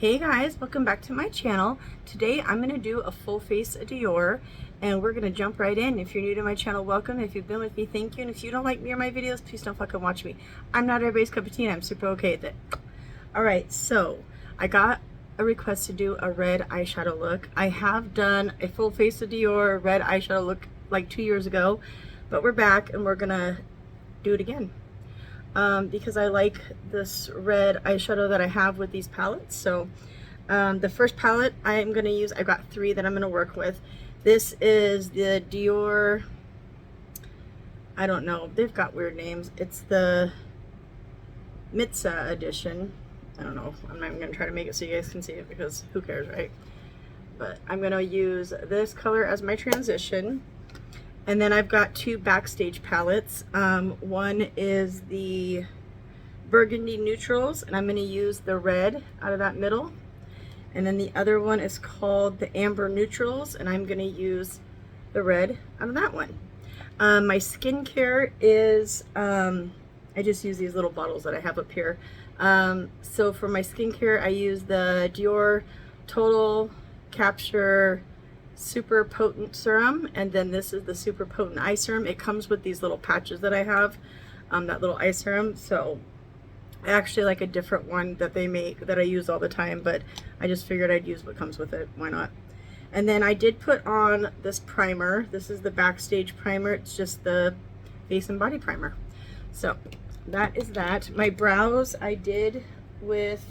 Hey guys, welcome back to my channel. Today I'm going to do a full face of Dior and we're going to jump right in. If you're new to my channel, welcome. If you've been with me, thank you. And if you don't like me or my videos, please don't fucking watch me. I'm not everybody's cup of tea and I'm super okay with it. Alright, so I got a request to do a red eyeshadow look. I have done a full face of Dior red eyeshadow look like 2 years ago, but we're back and we're going to do it again. Because I like this red eyeshadow that I have with these palettes. So the first palette I'm going to use, I've got 3 that I'm going to work with. This is the Dior, I don't know, they've got weird names. It's the Mitza edition. I don't know, I'm not even going to try to make it so you guys can see it because who cares, right? But I'm going to use this color as my transition. And then I've got 2 Backstage palettes. One is the Burgundy Neutrals, and I'm going to use the red out of that middle. And then the other one is called the Amber Neutrals, and I'm going to use the red out of that one. My skincare is, I just use these little bottles that I have up here. So for my skincare, I use the Dior Total Capture Super Potent Serum, and then this is the Super Potent Eye Serum. It comes with these little patches that I have, that little eye serum. So I actually like a different one that they make that I use all the time, but I just figured I'd use what comes with it. Why not? And then I did put on this primer. This is the Backstage primer. It's just the face and body primer. So that is that. My brows I did with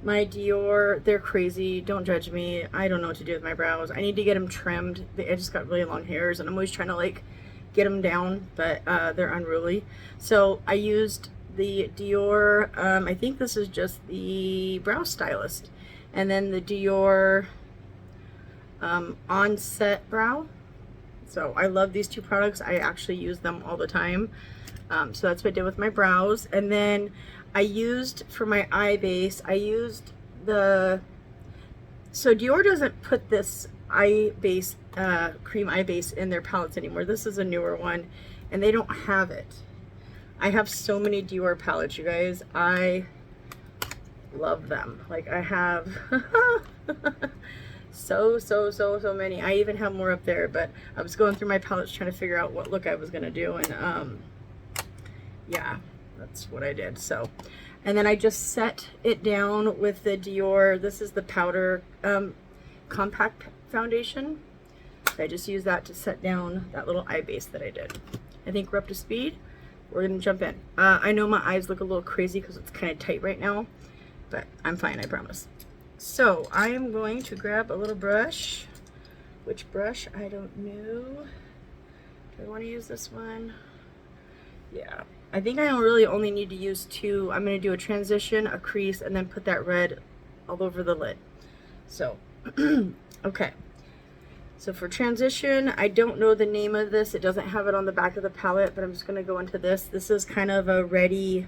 my Dior. They're crazy. Don't judge me. I don't know what to do with my brows. I need to get them trimmed. I just got really long hairs and I'm always trying to like get them down, but they're unruly. So I used the Dior, I think this is just the Brow Stylist, and then the Dior Onset Brow. So I love these 2 products. I actually use them all the time. So that's what I did with my brows. And then I used, for my eye base, I used the, so Dior doesn't put this eye base, cream eye base in their palettes anymore. This is a newer one, and they don't have it. I have so many Dior palettes, you guys. I love them. Like, I have so many. I even have more up there, but I was going through my palettes trying to figure out what look I was going to do, and yeah, that's what I did. So, and then I just set it down with the Dior, this is the powder compact foundation. So I just use that to set down that little eye base that I did. I think we're up to speed. We're gonna jump in. I know my eyes look a little crazy because it's kind of tight right now, but I'm fine, I promise. So I am going to grab a little brush. Which brush? I don't know. Do I want to use this one? Yeah. I think I really only need to use 2. I'm going to do a transition, a crease, and then put that red all over the lid. So, okay. So for transition, I don't know the name of this. It doesn't have it on the back of the palette, but I'm just going to go into this. This is kind of a reddy,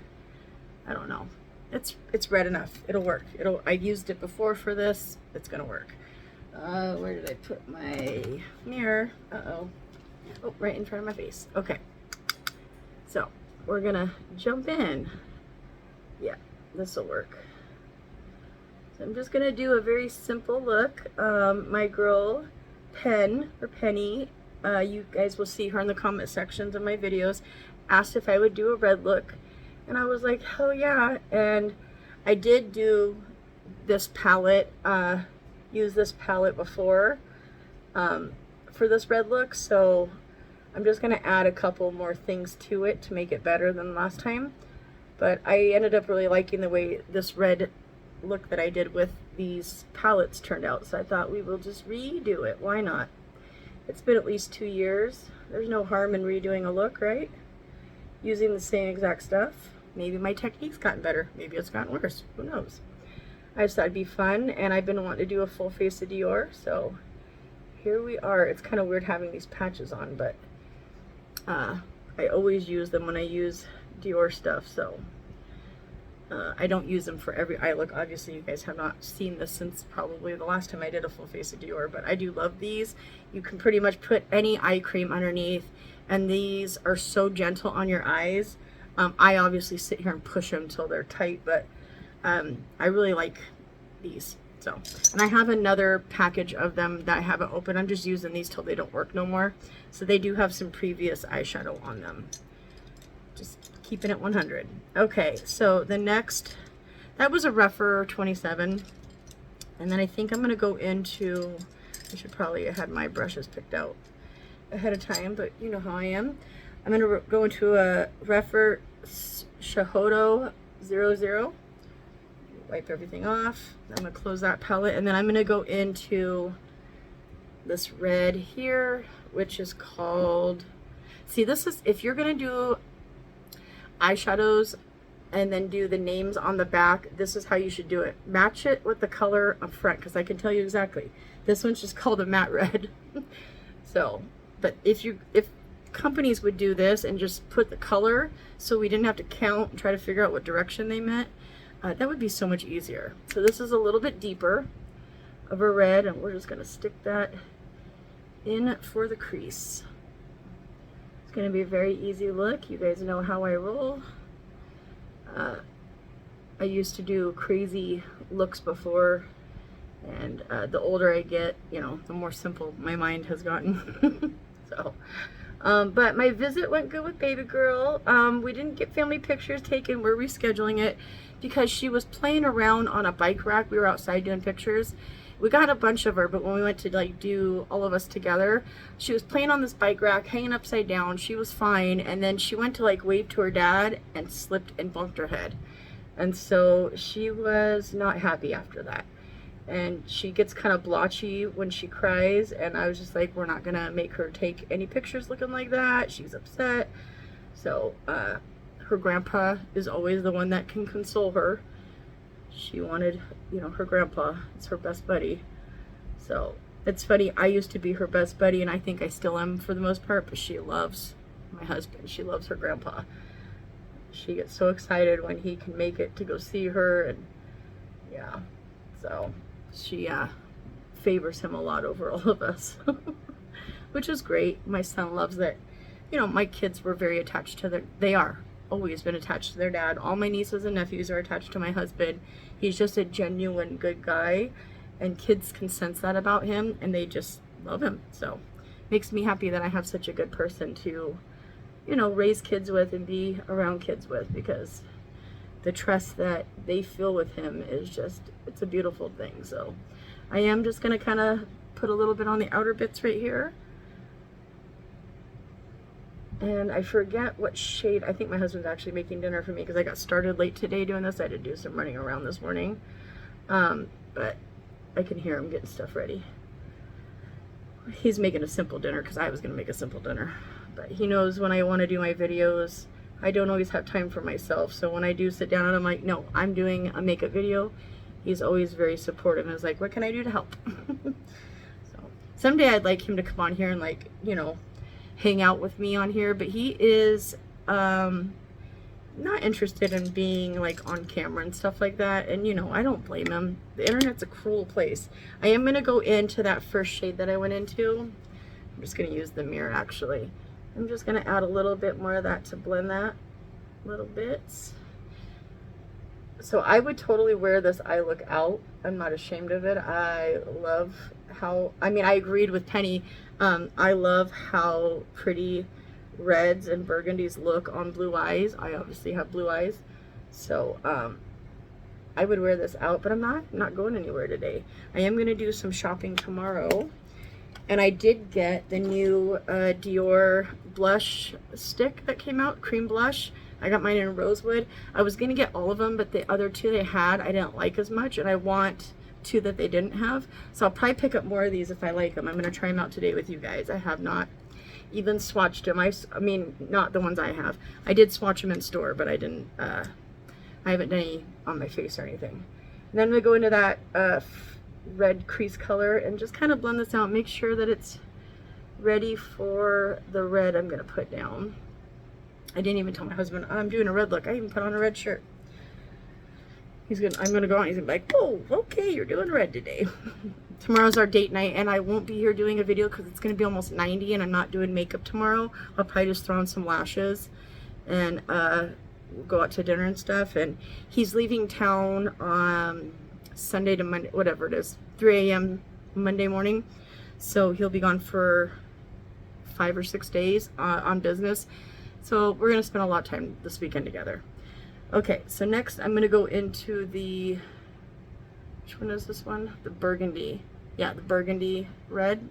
I don't know. It's red enough. It'll work. I've used it before for this. It's going to work. Where did I put my mirror? Uh-oh. Oh, right in front of my face. Okay. So we're gonna jump in. Yeah, this will work. So I'm just gonna do a very simple look. My girl Penny, you guys will see her in the comment sections of my videos, asked if I would do a red look, and I was like, hell yeah. And I did do this palette, use this palette before for this red look, so I'm just going to add a couple more things to it to make it better than last time. But I ended up really liking the way this red look that I did with these palettes turned out. So I thought we will just redo it. Why not? It's been at least 2 years. There's no harm in redoing a look, right? Using the same exact stuff. Maybe my technique's gotten better. Maybe it's gotten worse. Who knows? I just thought it'd be fun. And I've been wanting to do a full face of Dior. So here we are. It's kind of weird having these patches on, but I always use them when I use Dior stuff, so I don't use them for every eye look. Obviously, you guys have not seen this since probably the last time I did a full face of Dior, but I do love these. You can pretty much put any eye cream underneath, and these are so gentle on your eyes. I obviously sit here and push them till they're tight, but I really like these. So, and I have another package of them that I haven't opened. I'm just using these till they don't work no more. So they do have some previous eyeshadow on them. Just keeping it 100. Okay, so the next, that was a rougher 27. And then I think I'm going to go into, I should probably have had my brushes picked out ahead of time, but you know how I am. I'm going to go into a rougher Eyeshadow 00. Wipe everything off. I'm going to close that palette, and then I'm going to go into this red here, which is called, see, this is, if you're going to do eyeshadows and then do the names on the back, this is how you should do it. Match it with the color up front, because I can tell you exactly. This one's just called a matte red. So, but if companies would do this and just put the color so we didn't have to count and try to figure out what direction they meant, that would be so much easier. So this is a little bit deeper of a red, and we're just going to stick that in for the crease. It's going to be a very easy look. You guys know how I roll. I used to do crazy looks before, and the older I get, you know, the more simple my mind has gotten. So, but my visit went good with baby girl. We didn't get family pictures taken. We're rescheduling it because she was playing around on a bike rack. We were outside doing pictures. We got a bunch of her, but when we went to like do all of us together, she was playing on this bike rack, hanging upside down. She was fine, and then she went to like wave to her dad and slipped and bumped her head. And so she was not happy after that. And she gets kind of blotchy when she cries, and I was just like, we're not gonna make her take any pictures looking like that. She's upset. So her grandpa is always the one that can console her. She wanted, you know, her grandpa. It's her best buddy. So it's funny, I used to be her best buddy, and I think I still am for the most part, but she loves my husband. She loves her grandpa. She gets so excited when he can make it to go see her, and yeah, so she favors him a lot over all of us, which is great. My son loves that. You know, my kids were very attached to they are always been attached to their dad. All my nieces and nephews are attached to my husband. He's just a genuine good guy, and kids can sense that about him, and they just love him. So it makes me happy that I have such a good person to, you know, raise kids with and be around kids with, because the trust that they feel with him is just, it's a beautiful thing. So I am just going to kind of put a little bit on the outer bits right here. And I forget what shade. I think my husband's actually making dinner for me because I got started late today doing this. I had to do some running around this morning. But I can hear him getting stuff ready. He's making a simple dinner because I was going to make a simple dinner. But he knows when I want to do my videos, I don't always have time for myself. So when I do sit down and I'm like, no, I'm doing a makeup video, he's always very supportive and is like, what can I do to help? So someday I'd like him to come on here and, like, you know, hang out with me on here, but he is not interested in being like on camera and stuff like that. And you know, I don't blame him. The internet's a cruel place. I am going to go into that first shade that I went into. I'm just going to use the mirror actually. I'm just going to add a little bit more of that to blend that little bits. So I would totally wear this eye look out. I'm not ashamed of it. I love how, I mean, I agreed with Penny. I love how pretty reds and burgundies look on blue eyes. I obviously have blue eyes. So I would wear this out, but I'm not going anywhere today. I am going to do some shopping tomorrow. And I did get the new Dior blush stick that came out, cream blush. I got mine in rosewood. I was going to get all of them, but the other two they had I didn't like as much, and I want two that they didn't have. So I'll probably pick up more of these if I like them. I'm going to try them out today with you guys. I have not even swatched them. I mean, not the ones I have. I did swatch them in store, but I didn't, I haven't done any on my face or anything. And then I'm going to go into that red crease color and just kind of blend this out. Make sure that it's ready for the red I'm going to put down. I didn't even tell my husband I'm doing a red look. I even put on a red shirt. I'm gonna go out and he's gonna be like, oh, okay, you're doing red today. Tomorrow's our date night, and I won't be here doing a video because it's gonna be almost 90 and I'm not doing makeup tomorrow. I'll probably just throw on some lashes and go out to dinner and stuff, and he's leaving town on Sunday to Monday, whatever it is, 3 a.m. Monday morning. So he'll be gone for 5 or 6 days on business. So we're gonna spend a lot of time this weekend together. Okay, so next I'm gonna go into the, which one is this one? The burgundy. Yeah, the burgundy red.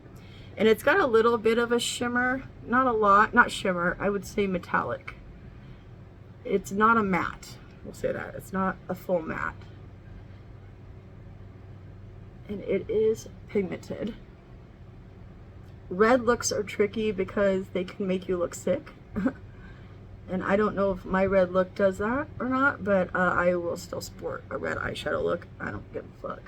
And it's got a little bit of a shimmer, not a lot, not shimmer, I would say metallic. It's not a matte, we'll say that. It's not a full matte. And it is pigmented. Red looks are tricky because they can make you look sick. And I don't know if my red look does that or not, but I will still sport a red eyeshadow look. I don't give a fuck.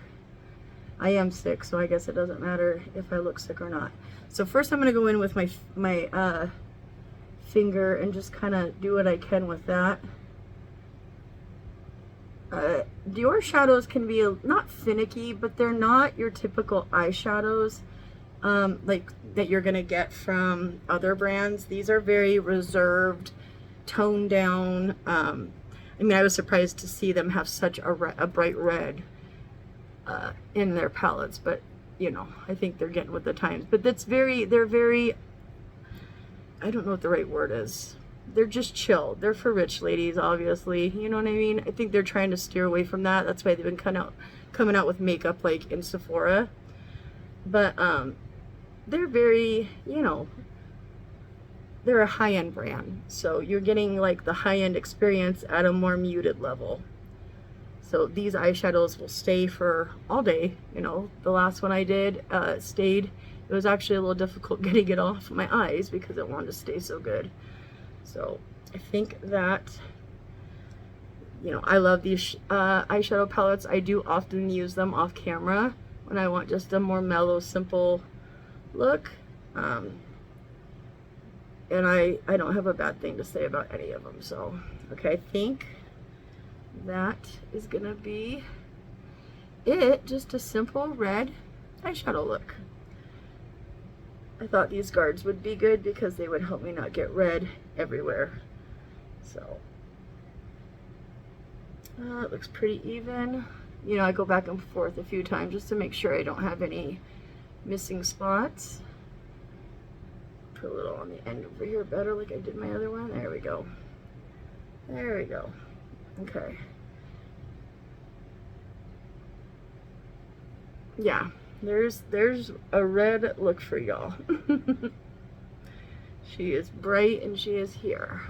I am sick, so I guess it doesn't matter if I look sick or not. So first I'm going to go in with my finger and just kind of do what I can with that. Dior shadows can be not finicky, but they're not your typical eyeshadows like that you're going to get from other brands. These are very reserved, toned down. I mean, I was surprised to see them have such a bright red in their palettes, but you know, I think they're getting with the times. But they're very, I don't know what the right word is. They're just chill. They're for rich ladies, obviously. You know what I mean? I think they're trying to steer away from that. That's why they've been coming out with makeup like in Sephora. But they're very, you know, they're a high-end brand. So you're getting like the high-end experience at a more muted level. So these eyeshadows will stay for all day. You know, the last one I did stayed. It was actually a little difficult getting it off my eyes because it wanted to stay so good. So I think that, you know, I love these eyeshadow palettes. I do often use them off camera when I want just a more mellow, simple look. And I don't have a bad thing to say about any of them. So, okay, I think that is gonna be it. Just a simple red eyeshadow look. I thought these guards would be good because they would help me not get red everywhere. So it looks pretty even. You know, I go back and forth a few times just to make sure I don't have any missing spots. Put a little on the end over here better like I did my other one. There we go. There we go. Okay. Yeah, there's a red look for y'all. She is bright and she is here.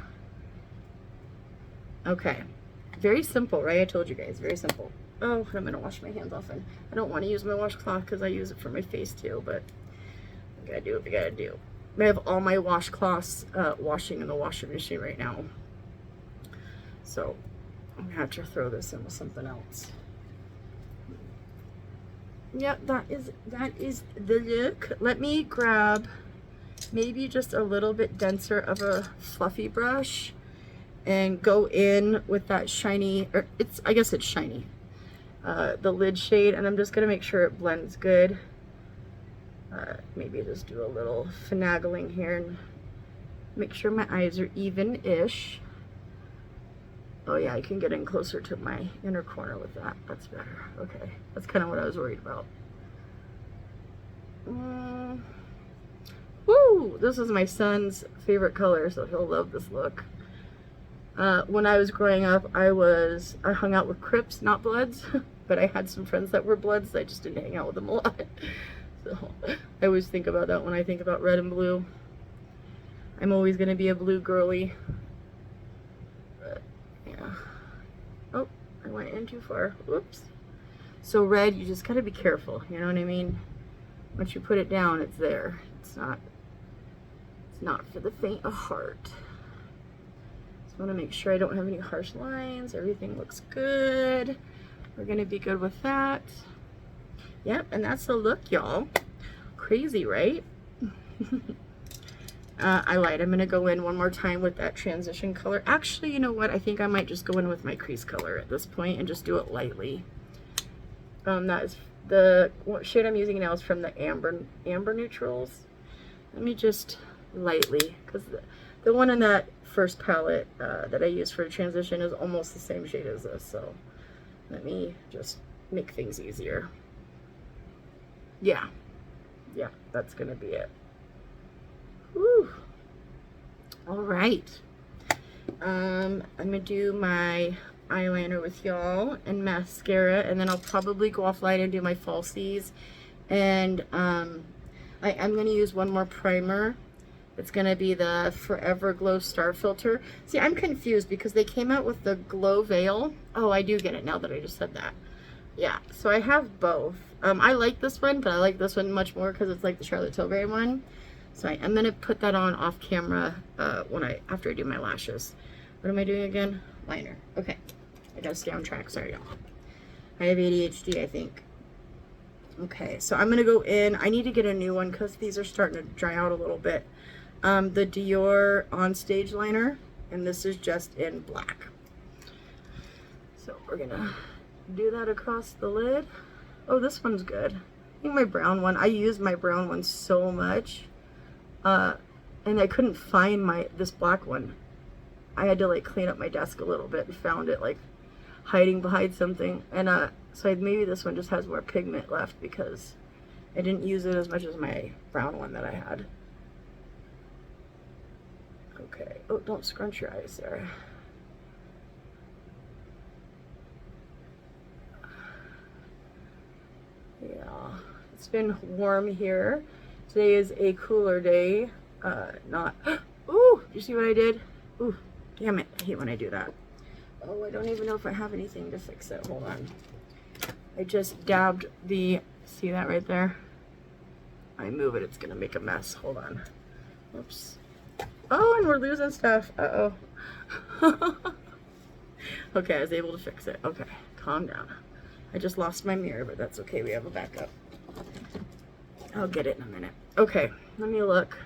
Okay. Very simple, right? I told you guys, very simple. Oh, I'm gonna wash my hands often. I don't want to use my washcloth because I use it for my face too, but I gotta do what we gotta do. I have all my washcloths washing in the washing machine right now. So I'm gonna have to throw this in with something else. Yep, that is the look. Let me grab maybe just a little bit denser of a fluffy brush and go in with that shiny, or I guess it's shiny, the lid shade, and I'm just gonna make sure it blends good. Maybe just do a little finagling here and make sure my eyes are even-ish. Oh yeah, I can get in closer to my inner corner with that. That's better. Okay, that's kind of what I was worried about. Woo! This is my son's favorite color, so he'll love this look. When I was growing up, I hung out with Crips, not Bloods, but I had some friends that were Bloods. I just didn't hang out with them a lot. So I always think about that when I think about red and blue. I'm always going to be a blue girly. But, yeah. Oh, I went in too far. Whoops. So red, you just got to be careful. You know what I mean? Once you put it down, it's there. It's not for the faint of heart. Just want to make sure I don't have any harsh lines. Everything looks good. We're going to be good with that. Yep, and that's the look, y'all. Crazy, right? I lied. I'm going to go in one more time with that transition color. Actually, you know what? I think I might just go in with my crease color at this point and just do it lightly. That is the shade I'm using now is from the Amber Neutrals. Let me just lightly, because The one in that first palette that I used for transition is almost the same shade as this, so let me just make things easier. Yeah, that's gonna be it. Woo. All right. I'm gonna do my eyeliner with y'all and mascara, and then I'll probably go offline and do my falsies. And I'm gonna use one more primer. It's gonna be the Forever Glow Star Filter. See, I'm confused because they came out with the Glow Veil. Oh, I do get it now that I just said that. Yeah, so I have both. I like this one, but I like this one much more because it's like the Charlotte Tilbury one. So I'm gonna put that on off camera after I do my lashes. What am I doing again? Liner. Okay, I gotta stay on track. Sorry, y'all. I have ADHD, I think. Okay, so I'm gonna go in. I need to get a new one because these are starting to dry out a little bit. The Dior On Stage liner, and this is just in black. So we're gonna do that across the lid. Oh, this one's good. I think my brown one, I use my brown one so much, and I couldn't find this black one. I had to like clean up my desk a little bit and found it like hiding behind something, and so maybe this one just has more pigment left because I didn't use it as much as my brown one that I had. Okay. Oh, don't scrunch your eyes there. Yeah, it's been warm here. Today is a cooler day. Ooh, you see what I did? Ooh, damn it. I hate when I do that. Oh, I don't even know if I have anything to fix it. Hold on. I just dabbed see that right there? I move it, it's gonna make a mess. Hold on. Oops. Oh, and we're losing stuff. Uh-oh. Okay, I was able to fix it. Okay, calm down. I just lost my mirror, but that's okay. We have a backup. I'll get it in a minute. Okay, let me look.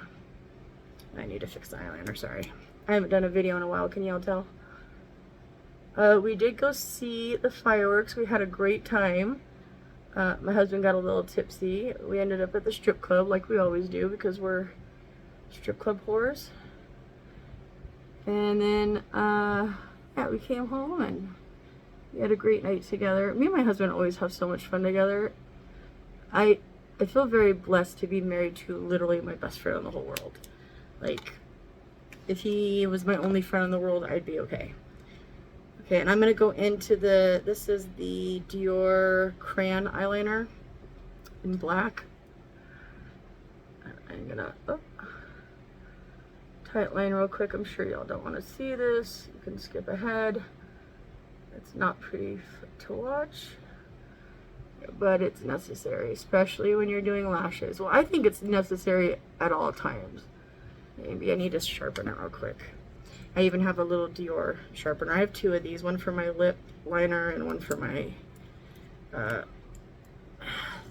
I need to fix the eyeliner, sorry. I haven't done a video in a while, can y'all tell? We did go see the fireworks. We had a great time. My husband got a little tipsy. We ended up at the strip club like we always do because we're strip club whores. And then, yeah, we came home and we had a great night together. Me and my husband always have so much fun together. I feel very blessed to be married to literally my best friend in the whole world. Like, if he was my only friend in the world, I'd be okay. Okay, and I'm going to go into this is the Dior Crayon eyeliner in black. I'm going to tight line real quick. I'm sure y'all don't want to see this. You can skip ahead. It's not pretty to watch, but it's necessary, especially when you're doing lashes. Well, I think it's necessary at all times. Maybe I need to sharpen it real quick. I even have a little Dior sharpener. I have two of these, one for my lip liner and one for my,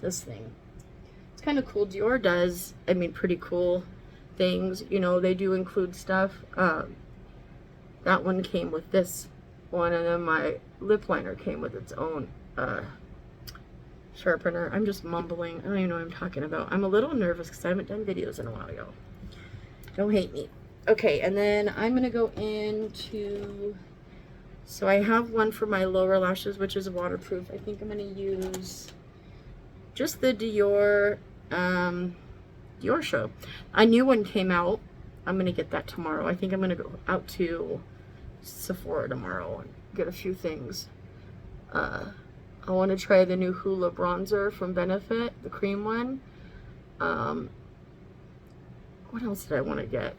this thing. It's kind of cool. Dior does, I mean, pretty cool things. You know, they do include stuff. That one came with this one, and then my lip liner came with its own sharpener. I'm just mumbling. I don't even know what I'm talking about. I'm a little nervous because I haven't done videos in a while, y'all. Don't hate me. Okay, and then I'm gonna go into, so I have one for my lower lashes, which is waterproof. I think I'm gonna use just the Dior Show. A new one came out. I'm gonna get that tomorrow. I think I'm gonna go out to Sephora tomorrow and get a few things. I want to try the new Hoola bronzer from Benefit, the cream one. What else did I want to get?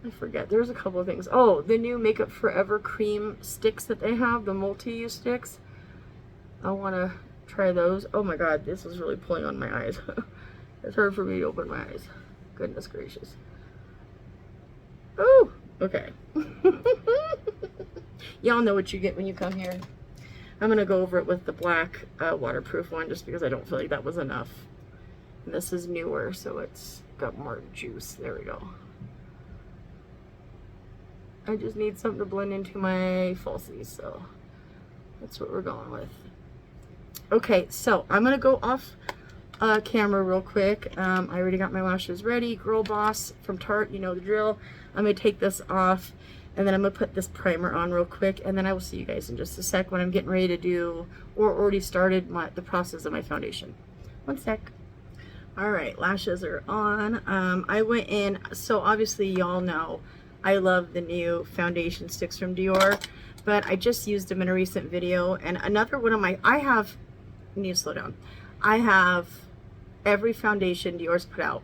I forget. There's a couple of things. Oh, the new Makeup Forever cream sticks that they have, the multi-use sticks. I want to try those. Oh my god, this is really pulling on my eyes. It's hard for me to open my eyes. Goodness gracious. Oh, okay. Y'all know what you get when you come here. I'm going to go over it with the black waterproof one just because I don't feel like that was enough. And this is newer, so it's got more juice. There we go. I just need something to blend into my falsies, so that's what we're going with. Okay, so I'm going to go off camera real quick. I already got my lashes ready. Girl Boss from Tarte, you know the drill. I'm going to take this off, and then I'm going to put this primer on real quick, and then I will see you guys in just a sec when I'm getting ready to do, or already started, the process of my foundation. One sec. Alright, lashes are on. I went in, so obviously y'all know I love the new foundation sticks from Dior, but I just used them in a recent video, and another one of my, I need to slow down. I have every foundation Dior's put out.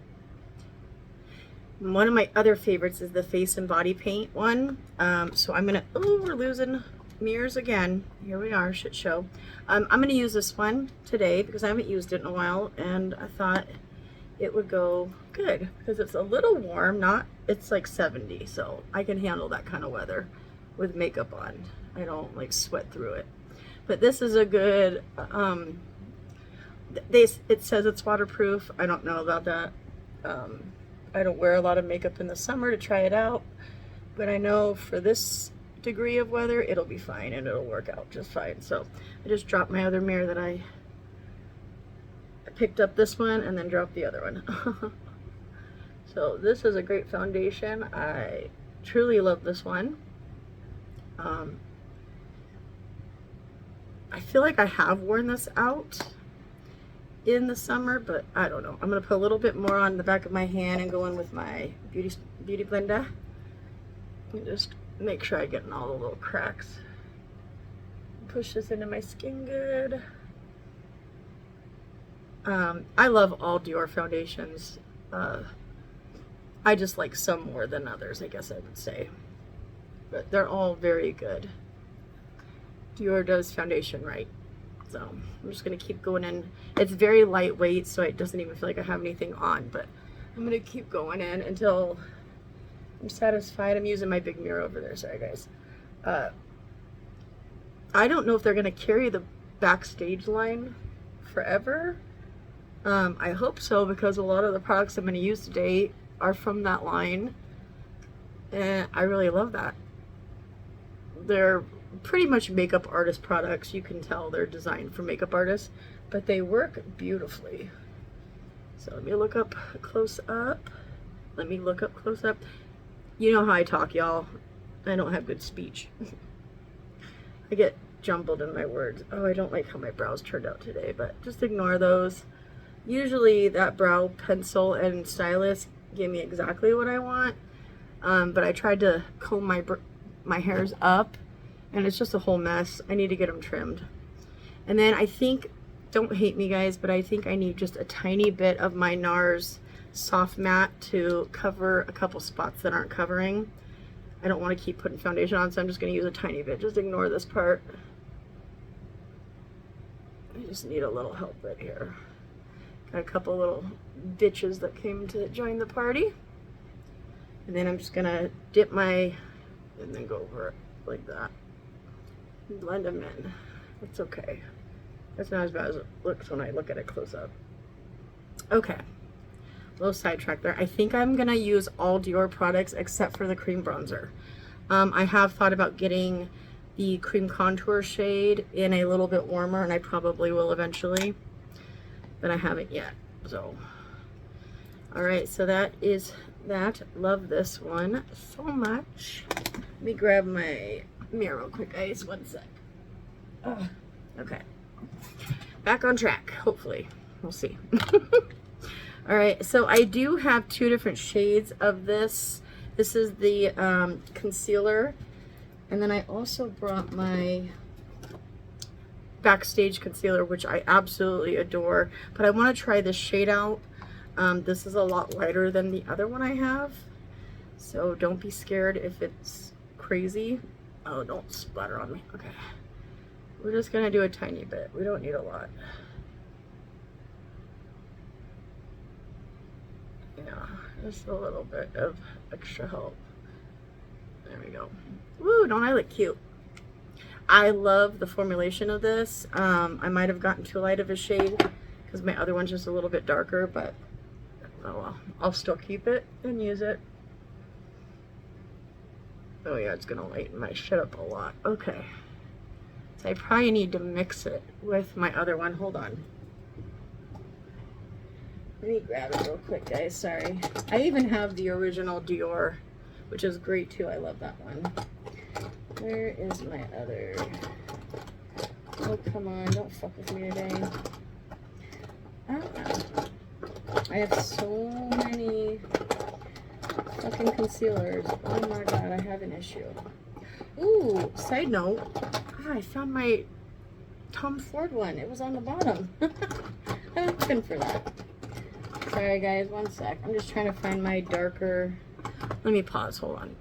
One of my other favorites is the face and body paint one. So I'm gonna, oh, we're losing mirrors again. Here we are, shit show. I'm gonna use this one today because I haven't used it in a while, and I thought it would go good because it's a little warm, it's like 70, so I can handle that kind of weather with makeup on. I don't like sweat through it. But this is a good, it says it's waterproof. I don't know about that. I don't wear a lot of makeup in the summer to try it out, but I know for this degree of weather it'll be fine and it'll work out just fine. So I just dropped my other mirror that I picked up, this one, and then dropped the other one. So this is a great foundation. I truly love this one. I feel like I have worn this out in the summer, but I don't know. I'm gonna put a little bit more on the back of my hand and go in with my beauty blender and just make sure I get in all the little cracks. Push this into my skin good. I love all Dior foundations. I just like some more than others, I guess I would say, but they're all very good. Dior does foundation right. So I'm just going to keep going in. It's very lightweight, so it doesn't even feel like I have anything on, but I'm going to keep going in until I'm satisfied. I'm using my big mirror over there. Sorry, guys. I don't know if they're going to carry the backstage line forever. I hope so, because a lot of the products I'm going to use today are from that line, and I really love that. They're pretty much makeup artist products. You can tell they're designed for makeup artists, but they work beautifully. So let me look up close up. You know how I talk, y'all. I don't have good speech. I get jumbled in my words. Oh, I don't like how my brows turned out today, but just ignore those. Usually that brow pencil and stylus give me exactly what I want, but I tried to comb my hairs up, and it's just a whole mess. I need to get them trimmed. And then I think, don't hate me guys, but I think I need just a tiny bit of my NARS soft matte to cover a couple spots that aren't covering. I don't want to keep putting foundation on, so I'm just going to use a tiny bit. Just ignore this part. I just need a little help right here. Got a couple little bitches that came to join the party. And then I'm just going to dip and then go over it like that. Blend them in. It's okay. That's not as bad as it looks when I look at it close up. Okay. A little sidetrack there. I think I'm going to use all Dior products except for the cream bronzer. I have thought about getting the cream contour shade in a little bit warmer, and I probably will eventually, but I haven't yet. So, alright, so that is that. Love this one so much. Let me grab my mirror real quick, guys. One sec. Okay. Back on track, hopefully. We'll see. Alright, so I do have two different shades of this. This is the concealer, and then I also brought my Backstage concealer, which I absolutely adore, but I want to try this shade out. This is a lot lighter than the other one I have, so don't be scared if it's crazy. Oh, don't splatter on me. Okay, we're just gonna do a tiny bit. We don't need a lot. Yeah, just a little bit of extra help. There we go. Woo, don't I look cute? I love the formulation of this. I might have gotten too light of a shade because my other one's just a little bit darker, but oh well, I'll still keep it and use it. Oh yeah, it's gonna lighten my shit up a lot. Okay, so I probably need to mix it with my other one. Hold on. Let me grab it real quick, guys. Sorry. I even have the original Dior, which is great too. I love that one. Where is my other? Oh, come on. Don't fuck with me today. I have so many fucking concealers. Oh my god, I have an issue. Ooh, side note. I found my Tom Ford one. It was on the bottom. I was looking for that. Sorry guys, one sec. I'm just trying to find my darker. Let me pause, hold on.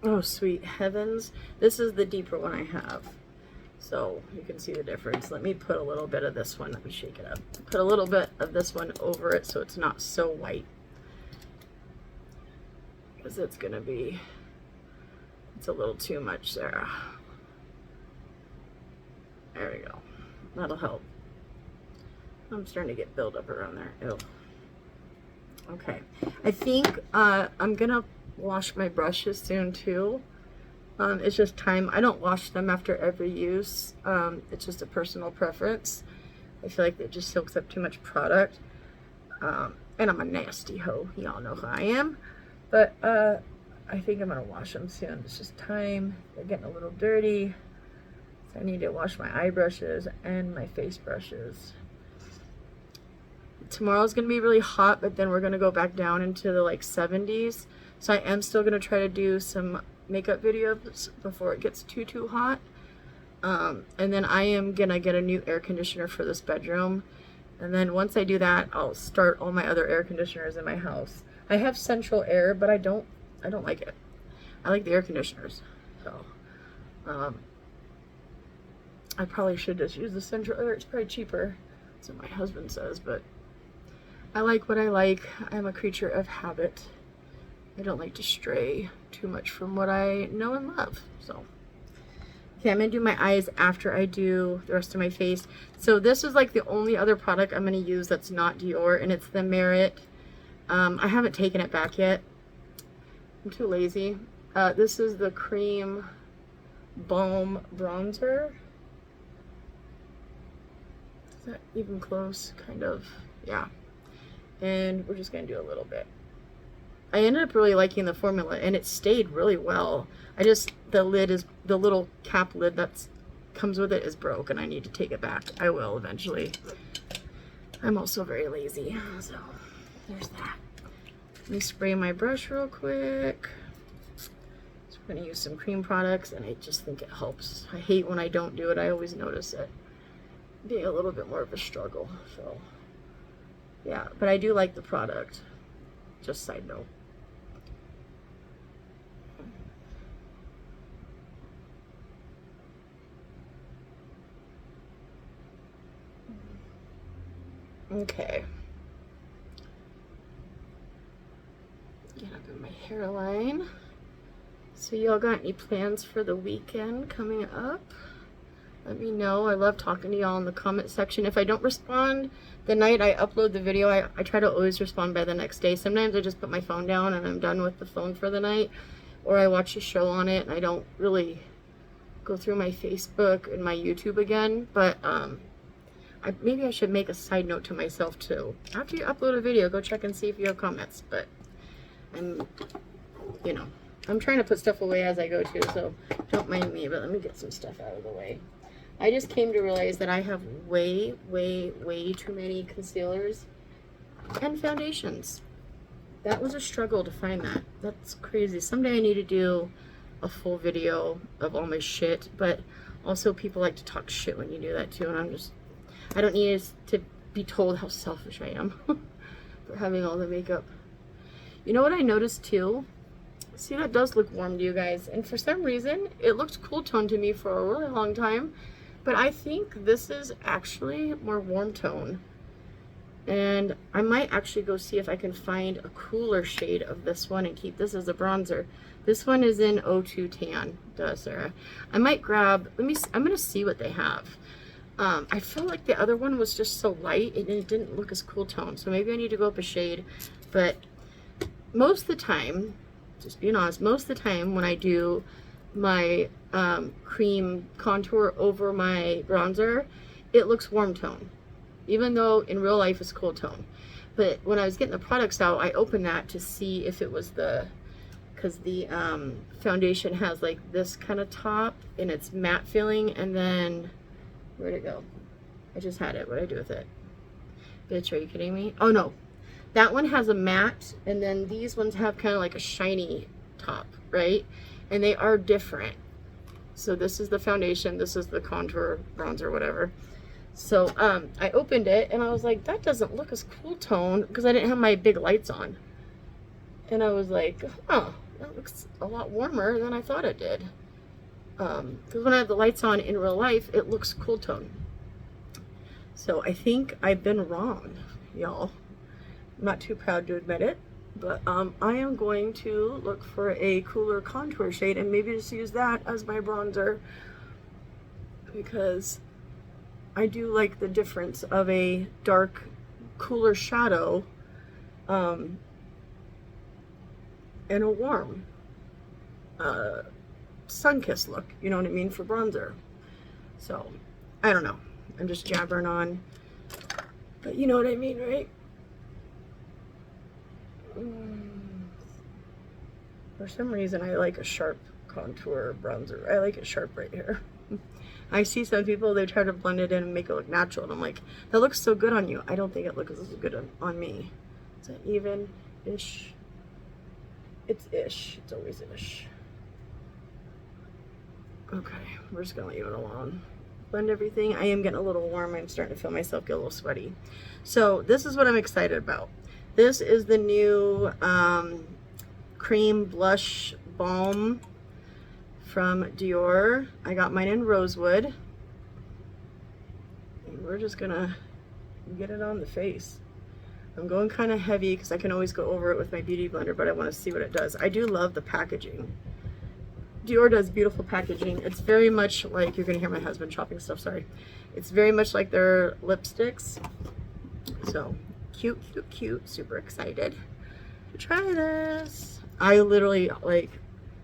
Oh sweet heavens. This is the deeper one I have. So you can see the difference. Let me put a little bit of this one. Let me shake it up. Put a little bit of this one over it so it's not so white. Because it's gonna be, it's a little too much there. There we go. That'll help. I'm starting to get buildup around there. Ew. Okay. I think I'm gonna wash my brushes soon too. It's just time. I don't wash them after every use. It's just a personal preference. I feel like it just soaks up too much product. And I'm a nasty hoe. Y'all know who I am. But I think I'm gonna wash them soon. It's just time. They're getting a little dirty. So I need to wash my eye brushes and my face brushes. Tomorrow's gonna be really hot, but then we're gonna go back down into the like 70s. So I am still gonna try to do some makeup videos before it gets too hot. And then I am gonna get a new air conditioner for this bedroom. And then once I do that, I'll start all my other air conditioners in my house. I have central air, but I don't like it. I like the air conditioners. So I probably should just use the central air. It's probably cheaper. That's what my husband says, but I like what I like. I'm a creature of habit. I don't like to stray too much from what I know and love. So, okay, I'm gonna do my eyes after I do the rest of my face. So this is like the only other product I'm gonna use that's not Dior, and it's the Merit. I haven't taken it back yet. I'm too lazy. This is the Cream Balm Bronzer. Is that even close? Kind of, yeah. And we're just gonna do a little bit. I ended up really liking the formula, and it stayed really well. The lid is, the little cap lid that's comes with it is broke, and I need to take it back. I will eventually. I'm also very lazy, so there's that. Let me spray my brush real quick. So I'm gonna use some cream products, and I just think it helps. I hate when I don't do it. I always notice it being a little bit more of a struggle, so yeah, but I do like the product. Just side note. Okay. Get up in my hairline. So y'all got any plans for the weekend coming up? Let me know. I love talking to y'all in the comment section. If I don't respond the night I upload the video, I try to always respond by the next day. Sometimes I just put my phone down and I'm done with the phone for the night. Or I watch a show on it and I don't really go through my Facebook and my YouTube again. But maybe I should make a side note to myself too. After you upload a video, go check and see if you have comments. But I'm trying to put stuff away as I go too, so don't mind me. But let me get some stuff out of the way. I just came to realize that I have way too many concealers and foundations. That was a struggle to find that. That's crazy. Someday I need to do a full video of all my shit, but also people like to talk shit when you do that too, and I don't need to be told how selfish I am for having all the makeup. You know what I noticed too? See, that does look warm to you guys, and for some reason it looked cool tone to me for a really long time. But I think this is actually more warm tone. And I might actually go see if I can find a cooler shade of this one and keep this as a bronzer. This one is in 02 Tan. Duh, Sarah. I might grab, I'm going to see what they have. I feel like the other one was just so light and it didn't look as cool tone. So maybe I need to go up a shade. But most of the time, just being honest, most of the time when I do my cream contour over my bronzer, it looks warm tone, even though in real life it's cool tone. But when I was getting the products out, I opened that to see if it was because the foundation has like this kind of top and it's matte feeling, and then, where'd it go? I just had it. What'd I do with it? Bitch, are you kidding me? Oh no, that one has a matte, and then these ones have kind of like a shiny top, right? And they are different. So this is the foundation, this is the contour, bronzer, whatever. So I opened it and I was like, that doesn't look as cool tone, because I didn't have my big lights on. And I was like, oh, that looks a lot warmer than I thought it did. Because when I have the lights on in real life, it looks cool tone. So I think I've been wrong, y'all. I'm not too proud to admit it, but I am going to look for a cooler contour shade and maybe just use that as my bronzer, because I do like the difference of a dark, cooler shadow and a warm sun-kissed look, you know what I mean, for bronzer. So, I don't know. I'm just jabbering on, but you know what I mean, right? For some reason, I like a sharp contour bronzer. I like it sharp right here. I see some people, they try to blend it in and make it look natural, and I'm like, that looks so good on you. I don't think it looks as good on me. Is that even-ish? It's ish. It's always ish. Okay, we're just gonna leave it alone. Blend everything. I am getting a little warm. I'm starting to feel myself get a little sweaty. So this is what I'm excited about. This is the new cream blush balm from Dior. I got mine in Rosewood. And we're just gonna get it on the face. I'm going kind of heavy because I can always go over it with my beauty blender, but I want to see what it does. I do love the packaging. Dior does beautiful packaging. It's very much like, you're gonna hear my husband chopping stuff, sorry. It's very much like their lipsticks. So cute, cute, cute. Super excited to try this. I literally like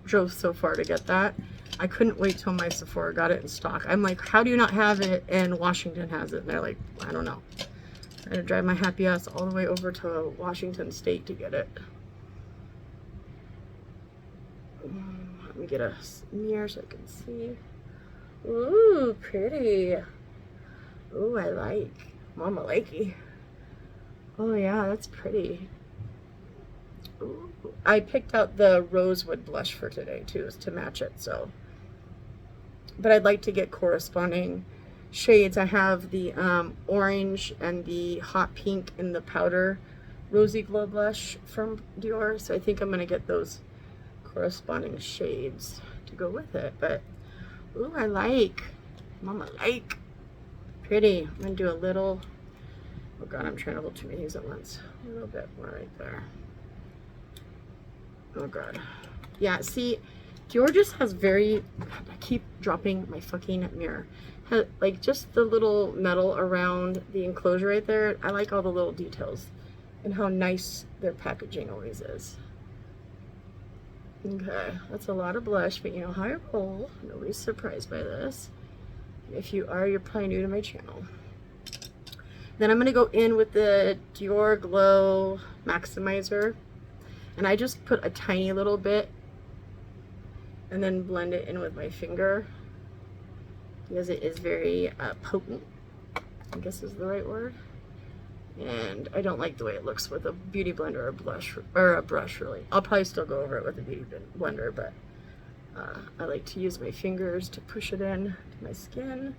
drove so far to get that. I couldn't wait till my Sephora got it in stock. I'm like, how do you not have it and Washington has it? And they're like, I don't know. I'm gonna drive my happy ass all the way over to Washington State to get it. Let me get a mirror so I can see. Ooh, pretty. Ooh, I like. Mama likey. Oh yeah, that's pretty. Ooh. I picked out the Rosewood blush for today too, is to match it, so. But I'd like to get corresponding shades. I have the orange and the hot pink and the powder rosy glow blush from Dior, so I think I'm gonna get those corresponding shades to go with it. But ooh, I like. Mama like. Pretty. I'm gonna do a little, oh god, I'm trying to hold too many things at once. A little bit more right there. Oh god. Yeah, see, Dior just has very, I keep dropping my fucking mirror. Has, like, just the little metal around the enclosure right there. I like all the little details and how nice their packaging always is. Okay, that's a lot of blush, but you know how I roll. Nobody's surprised by this. If you are, you're probably new to my channel. Then I'm going to go in with the Dior Glow Maximizer. And I just put a tiny little bit and then blend it in with my finger because it is very potent, I guess is the right word. And I don't like the way it looks with a beauty blender or a blush or a brush, really. I'll probably still go over it with a beauty blender, but I like to use my fingers to push it in to my skin.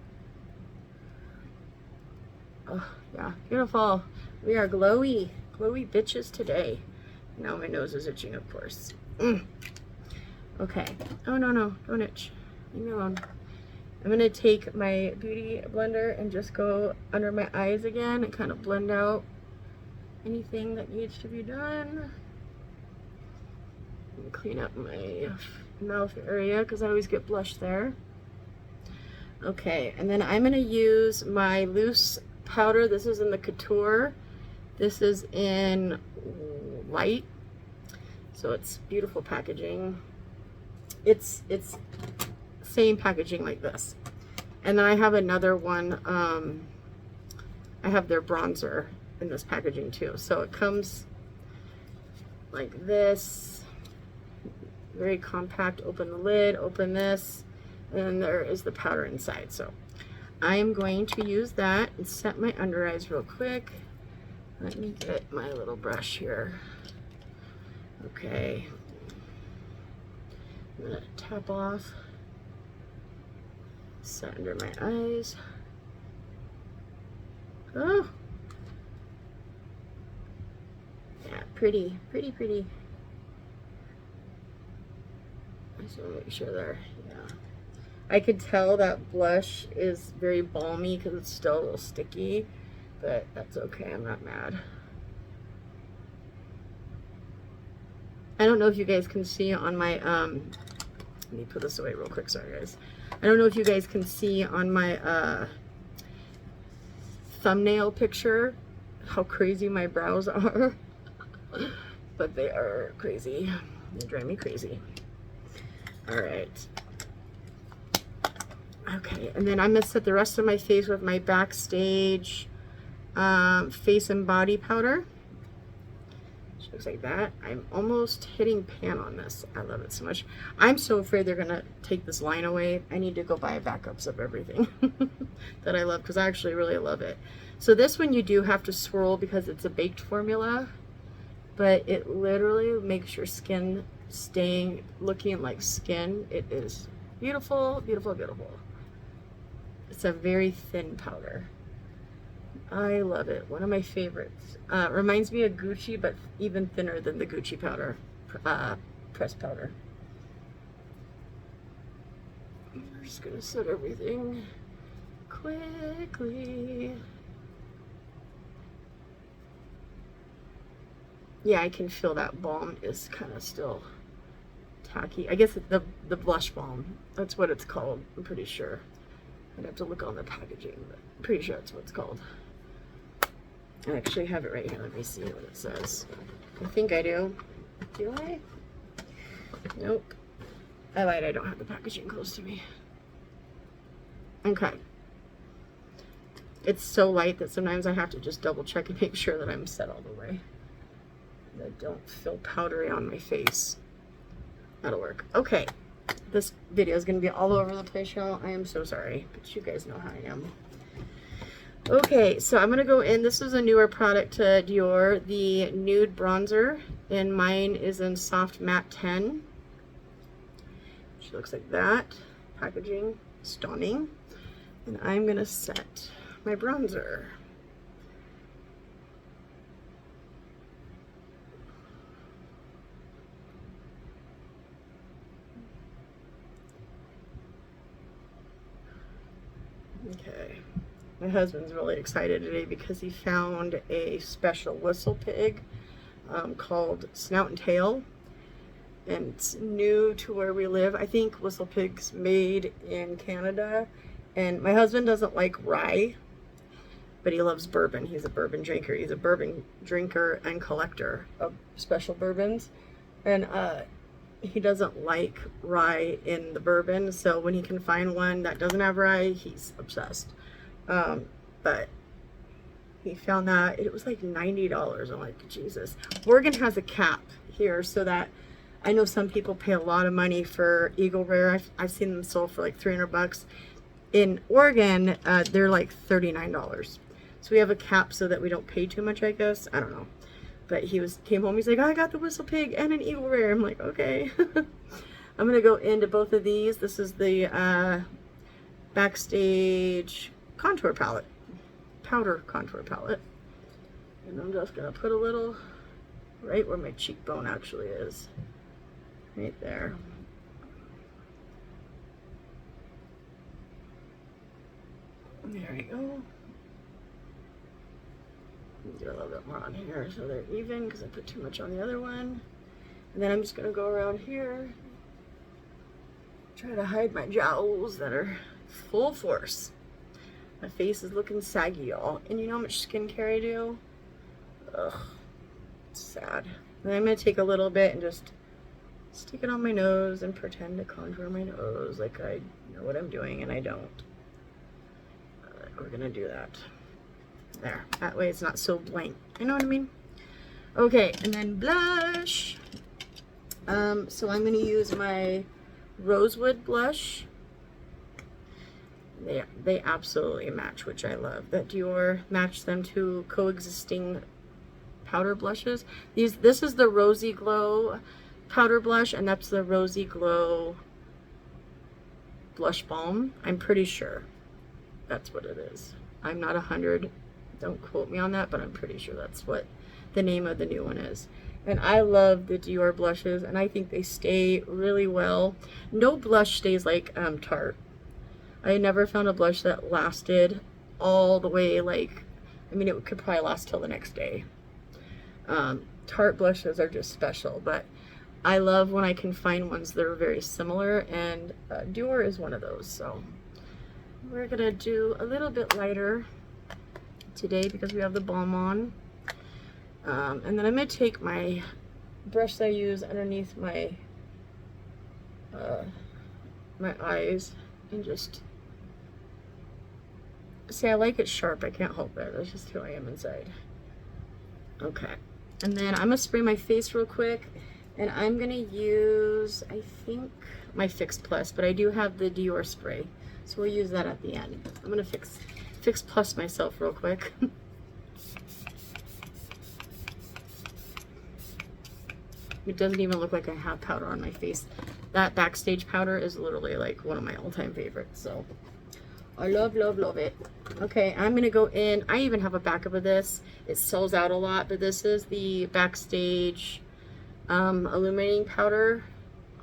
Oh yeah, beautiful. We are glowy bitches today. Now my nose is itching, of course. Okay. Oh no, don't itch. Leave me alone. I'm gonna take my beauty blender and just go under my eyes again and kind of blend out anything that needs to be done. And clean up my mouth area because I always get blush there. Okay, and then I'm gonna use my loose powder. This is in the Couture. This is in light, so it's beautiful packaging. It's same packaging like this. And then I have another one. I have their bronzer. in this packaging too. So it comes like this, very compact. Open the lid, open this, and there is the powder inside. So I am going to use that and set my under eyes real quick. Let me get my little brush here. Okay. I'm gonna tap off, set under my eyes. Oh, yeah, pretty. I just want to make sure there, yeah. I could tell that blush is very balmy because it's still a little sticky, but that's okay, I'm not mad. I don't know if you guys can see on my, let me put this away real quick, sorry guys. I don't know if you guys can see on my thumbnail picture how crazy my brows are, but they are crazy. They drive me crazy. All right. Okay, and then I'm gonna set the rest of my face with my Backstage face and body powder. Which looks like that. I'm almost hitting pan on this. I love it so much. I'm so afraid they're gonna take this line away. I need to go buy backups of everything that I love because I actually really love it. So this one you do have to swirl because it's a baked formula, but it literally makes your skin looking like skin. It is beautiful, beautiful, beautiful. It's a very thin powder. I love it. One of my favorites. Reminds me of Gucci, but even thinner than the Gucci powder, pressed powder. We're just gonna set everything quickly. Yeah, I can feel that balm is kind of still tacky. I guess it's the blush balm. That's what it's called, I'm pretty sure. I'd have to look on the packaging, but I'm pretty sure that's what it's called. I actually have it right here. Let me see what it says. I think I do. Do I? Nope. I lied. I don't have the packaging close to me. Okay. It's so light that sometimes I have to just double check and make sure that I'm set all the way. That I don't feel powdery on my face. That'll work. Okay. This video is going to be all over the place, y'all. I am so sorry, but you guys know how I am. Okay, so I'm going to go in. This is a newer product to Dior, the Nude Bronzer, and mine is in Soft Matte 10. She looks like that. Packaging, stunning. And I'm going to set my bronzer. Okay. My husband's really excited today because he found a special whistle pig called Snout and Tail, and it's new to where we live. I think whistle pig's made in Canada, and my husband doesn't like rye, but he loves bourbon. He's a bourbon drinker. He's a bourbon drinker and collector of special bourbons, and he doesn't like rye in the bourbon, so when he can find one that doesn't have rye, he's obsessed. But he found that it was like $90. I'm like, Jesus. Oregon has a cap here so that I know some people pay a lot of money for Eagle Rare. I've seen them sold for like $300. In Oregon, they're like $39. So we have a cap so that we don't pay too much, I guess. I don't know. But he came home, he's like, I got the whistle pig and an Eagle Rare. I'm like, okay. I'm gonna go into both of these. This is the Backstage contour palette, powder contour palette, and I'm just gonna put a little right where my cheekbone actually is, right there. There we go. Do a little bit more on here so they're even because I put too much on the other one, and then I'm just gonna go around here, try to hide my jowls that are full force. My face is looking saggy, y'all. And you know how much skincare I do? Ugh, it's sad. And I'm going to take a little bit and just stick it on my nose and pretend to contour my nose like I know what I'm doing, and I don't. We're going to do that. There, that way it's not so blank. You know what I mean? Okay, and then blush. So I'm going to use my Rosewood blush. They absolutely match, which I love. That Dior matched them to coexisting powder blushes. This is the Rosy Glow powder blush, and that's the Rosy Glow blush balm. I'm pretty sure that's what it is. I'm not 100, don't quote me on that, but I'm pretty sure that's what the name of the new one is. And I love the Dior blushes, and I think they stay really well. No blush stays like Tarte. I never found a blush that lasted all the way, like, I mean, it could probably last till the next day. Tarte blushes are just special, but I love when I can find ones that are very similar, and Dior is one of those. So we're gonna do a little bit lighter today because we have the balm on. And then I'm gonna take my brush that I use underneath my my eyes and just see, I like it sharp. I can't help it. That's just who I am inside. Okay, and then I'm gonna spray my face real quick, and I'm gonna use, I think, my Fix Plus, but I do have the Dior spray, so we'll use that at the end. I'm gonna Fix Plus myself real quick. It doesn't even look like I have powder on my face. That Backstage powder is literally like one of my all-time favorites, so I love, love, love it. Okay, I'm gonna go in. I even have a backup of this. It sells out a lot, but this is the Backstage illuminating powder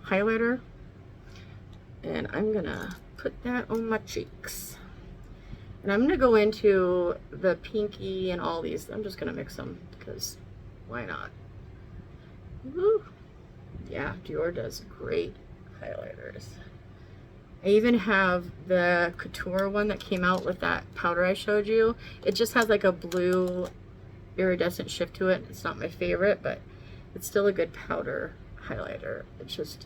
highlighter, and I'm gonna put that on my cheeks. And I'm gonna go into the pinky and all these. I'm just gonna mix them because why not? Woo. Yeah, Dior does great highlighters. I even have the Couture one that came out with that powder I showed you. It just has like a blue iridescent shift to it. It's not my favorite, but it's still a good powder highlighter. It's just,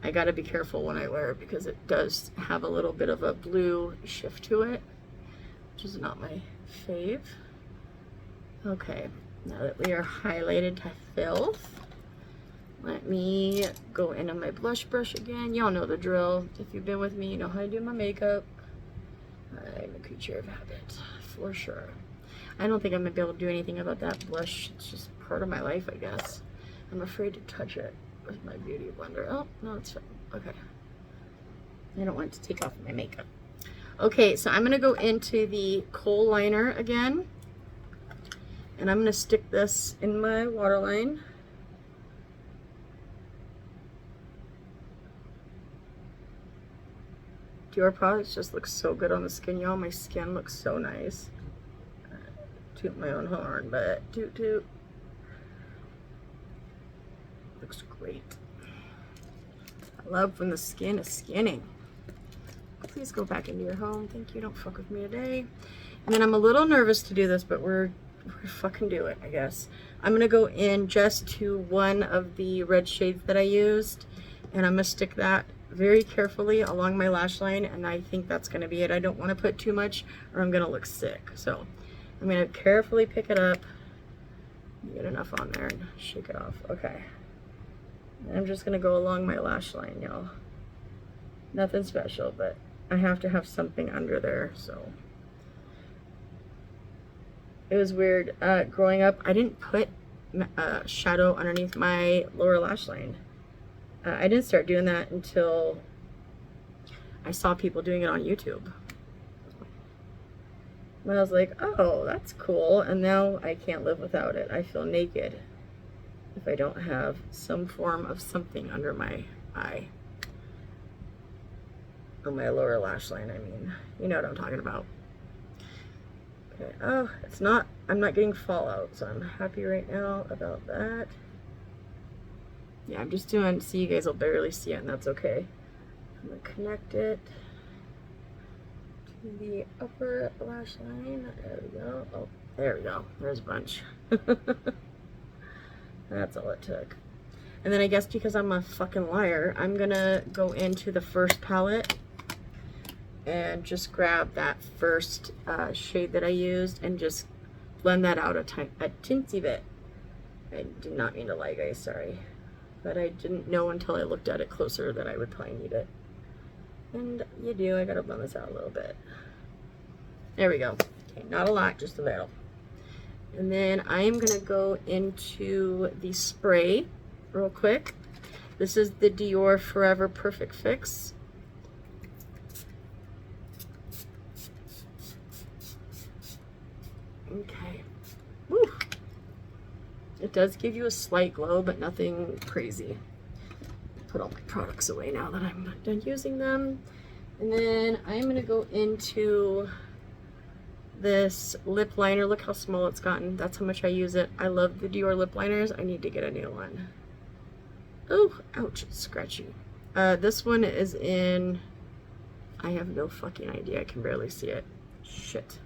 I gotta be careful when I wear it because it does have a little bit of a blue shift to it, which is not my fave. Okay, now that we are highlighted to filth, let me go in on my blush brush again. Y'all know the drill. If you've been with me, you know how I do my makeup. I'm a creature of habit, for sure. I don't think I'm gonna be able to do anything about that blush. It's just part of my life, I guess. I'm afraid to touch it with my beauty blender. Oh, no, it's fine. Okay. I don't want to take off my makeup. Okay, so I'm gonna go into the kohl liner again. And I'm gonna stick this in my waterline. Dior products just look so good on the skin, y'all. My skin looks so nice. Toot my own horn, but toot toot. Looks great. I love when the skin is skinning. Please go back into your home. Thank you. Don't fuck with me today. And then I'm a little nervous to do this, but we're fucking do it, I guess. I'm gonna go in just to one of the red shades that I used, and I'm gonna stick that very carefully along my lash line, and I think that's gonna be it. I don't want to put too much or I'm gonna look sick, so I'm gonna carefully pick it up, get enough on there and shake it off. Okay, and I'm just gonna go along my lash line, y'all. Nothing special, but I have to have something under there. So it was weird growing up. I didn't put shadow underneath my lower lash line. I didn't start doing that until I saw people doing it on YouTube. And I was like, oh, that's cool. And now I can't live without it. I feel naked if I don't have some form of something under my eye. On my lower lash line, I mean. You know what I'm talking about. Okay, oh, it's not, I'm not getting fallout, so I'm happy right now about that. Yeah, I'm just doing, so you guys will barely see it, and that's okay. I'm gonna connect it to the upper lash line. There we go. Oh, there we go. There's a bunch. That's all it took. And then I guess because I'm a fucking liar, I'm gonna go into the first palette and just grab that first shade that I used and just blend that out a teensy bit. I did not mean to lie, guys, sorry. But I didn't know until I looked at it closer that I would probably need it. And you do, I gotta blend this out a little bit. There we go. Okay, not a lot, just a little. And then I'm gonna go into the spray real quick. This is the Dior Forever Perfect Fix. Okay. Woo. It does give you a slight glow, but nothing crazy. Put all my products away now that I'm done using them. And then I'm gonna go into this lip liner. Look how small it's gotten. That's how much I use it. I love the Dior lip liners. I need to get a new one. Oh, ouch, it's scratchy. This one is in, I have no fucking idea. I can barely see it. Shit.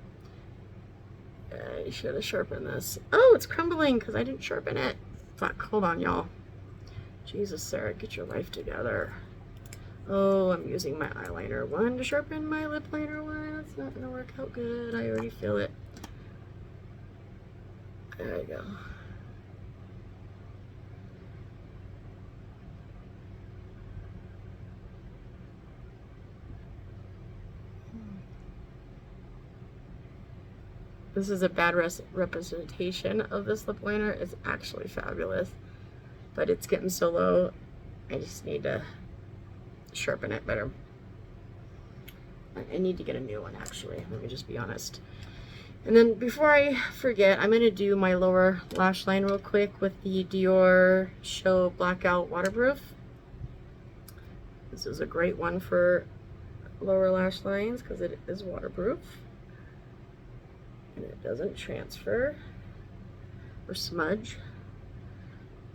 I should have sharpened this. Oh, it's crumbling because I didn't sharpen it. Fuck, hold on, y'all. Jesus, Sarah, get your life together. Oh, I'm using my eyeliner one to sharpen my lip liner one. That's not gonna work out good. I already feel it. There we go. This is a bad representation of this lip liner. It's actually fabulous, but it's getting so low. I just need to sharpen it better. I need to get a new one, actually. Let me just be honest. And then before I forget, I'm going to do my lower lash line real quick with the Dior Show Blackout Waterproof. This is a great one for lower lash lines because it is waterproof. And it doesn't transfer or smudge.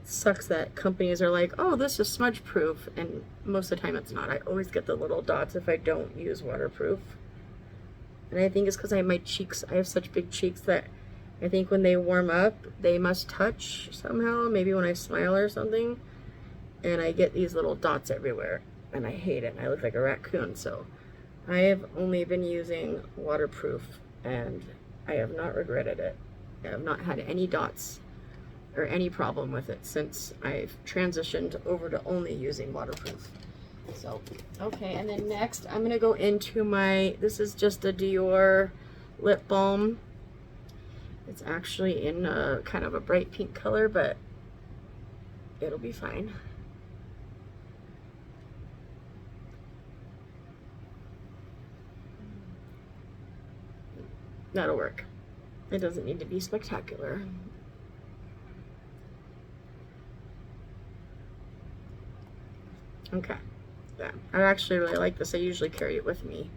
It sucks that companies are like, oh, this is smudge proof, and most of the time it's not. I always get the little dots if I don't use waterproof. And I think it's because I have my cheeks, I have such big cheeks that I think when they warm up, they must touch somehow, maybe when I smile or something, and I get these little dots everywhere, and I hate it, and I look like a raccoon. So I have only been using waterproof, and I have not regretted it. I have not had any dots or any problem with it since I've transitioned over to only using waterproof. So, okay, and then next I'm gonna go into my, this is just a Dior lip balm. It's actually in a kind of a bright pink color, but it'll be fine. That'll work. It doesn't need to be spectacular. Okay. Yeah, I actually really like this. I usually carry it with me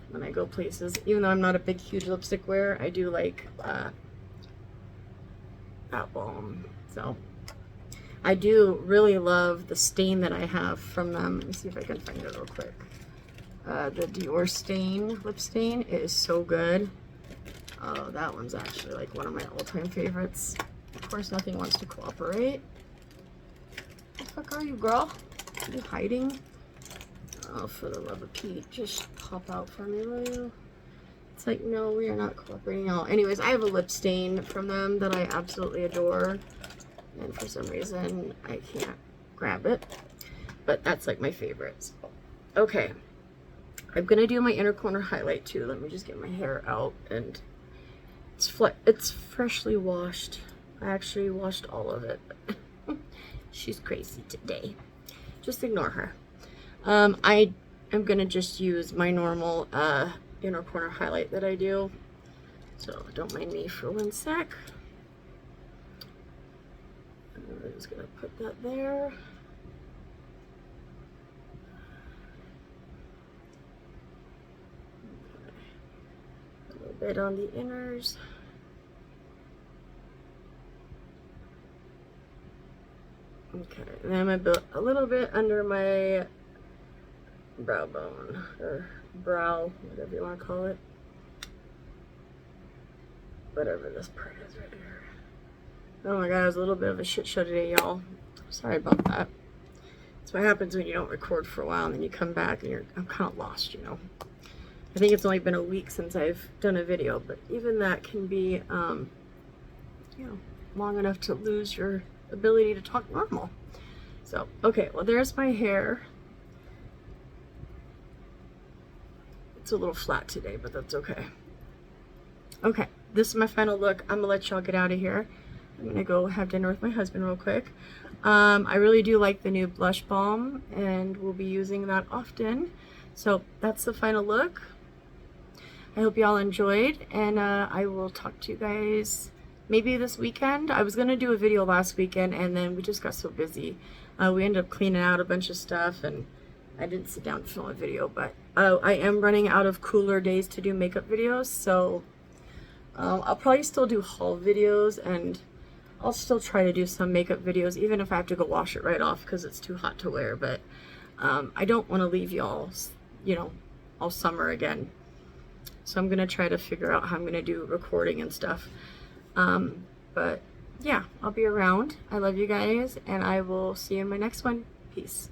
when I go places. Even though I'm not a big, huge lipstick wearer, I do like that balm. So I do really love the stain that I have from them. Let me see if I can find it real quick. The Dior stain, lip stain, it is so good. Oh, that one's actually like one of my all-time favorites. Of course, nothing wants to cooperate. What the fuck are you, girl? Are you hiding? Oh, for the love of Pete, just pop out for me, will you? It's like, no, we are not cooperating at all. Anyways, I have a lip stain from them that I absolutely adore. And for some reason, I can't grab it. But that's like my favorites. Okay. I'm going to do my inner corner highlight too. Let me just get my hair out. And it's freshly washed. I actually washed all of it. She's crazy today. Just ignore her. I am going to just use my normal inner corner highlight that I do. So don't mind me for 1 sec. I'm just going to put that there. A little bit on the inners. Okay, and then I'm going to build a little bit under my brow bone, or brow, whatever you want to call it. Whatever this part is right here. Oh my god, it was a little bit of a shit show today, y'all. Sorry about that. That's what happens when you don't record for a while and then you come back and I'm kind of lost, you know. I think it's only been a week since I've done a video, but even that can be, you know, long enough to lose your ability to talk normal. So, okay, well, there's my hair. It's a little flat today, but that's okay. Okay, this is my final look. I'm gonna let y'all get out of here. I'm gonna go have dinner with my husband real quick. I really do like the new blush balm, and we'll be using that often. So that's the final look. I hope y'all enjoyed, and I will talk to you guys maybe this weekend. I was gonna do a video last weekend, and then we just got so busy. We ended up cleaning out a bunch of stuff, and I didn't sit down to film a video, but I am running out of cooler days to do makeup videos, so I'll probably still do haul videos, and I'll still try to do some makeup videos, even if I have to go wash it right off because it's too hot to wear. But I don't want to leave y'all, you know, all summer again. So I'm going to try to figure out how I'm going to do recording and stuff. But yeah, I'll be around. I love you guys, and I will see you in my next one. Peace.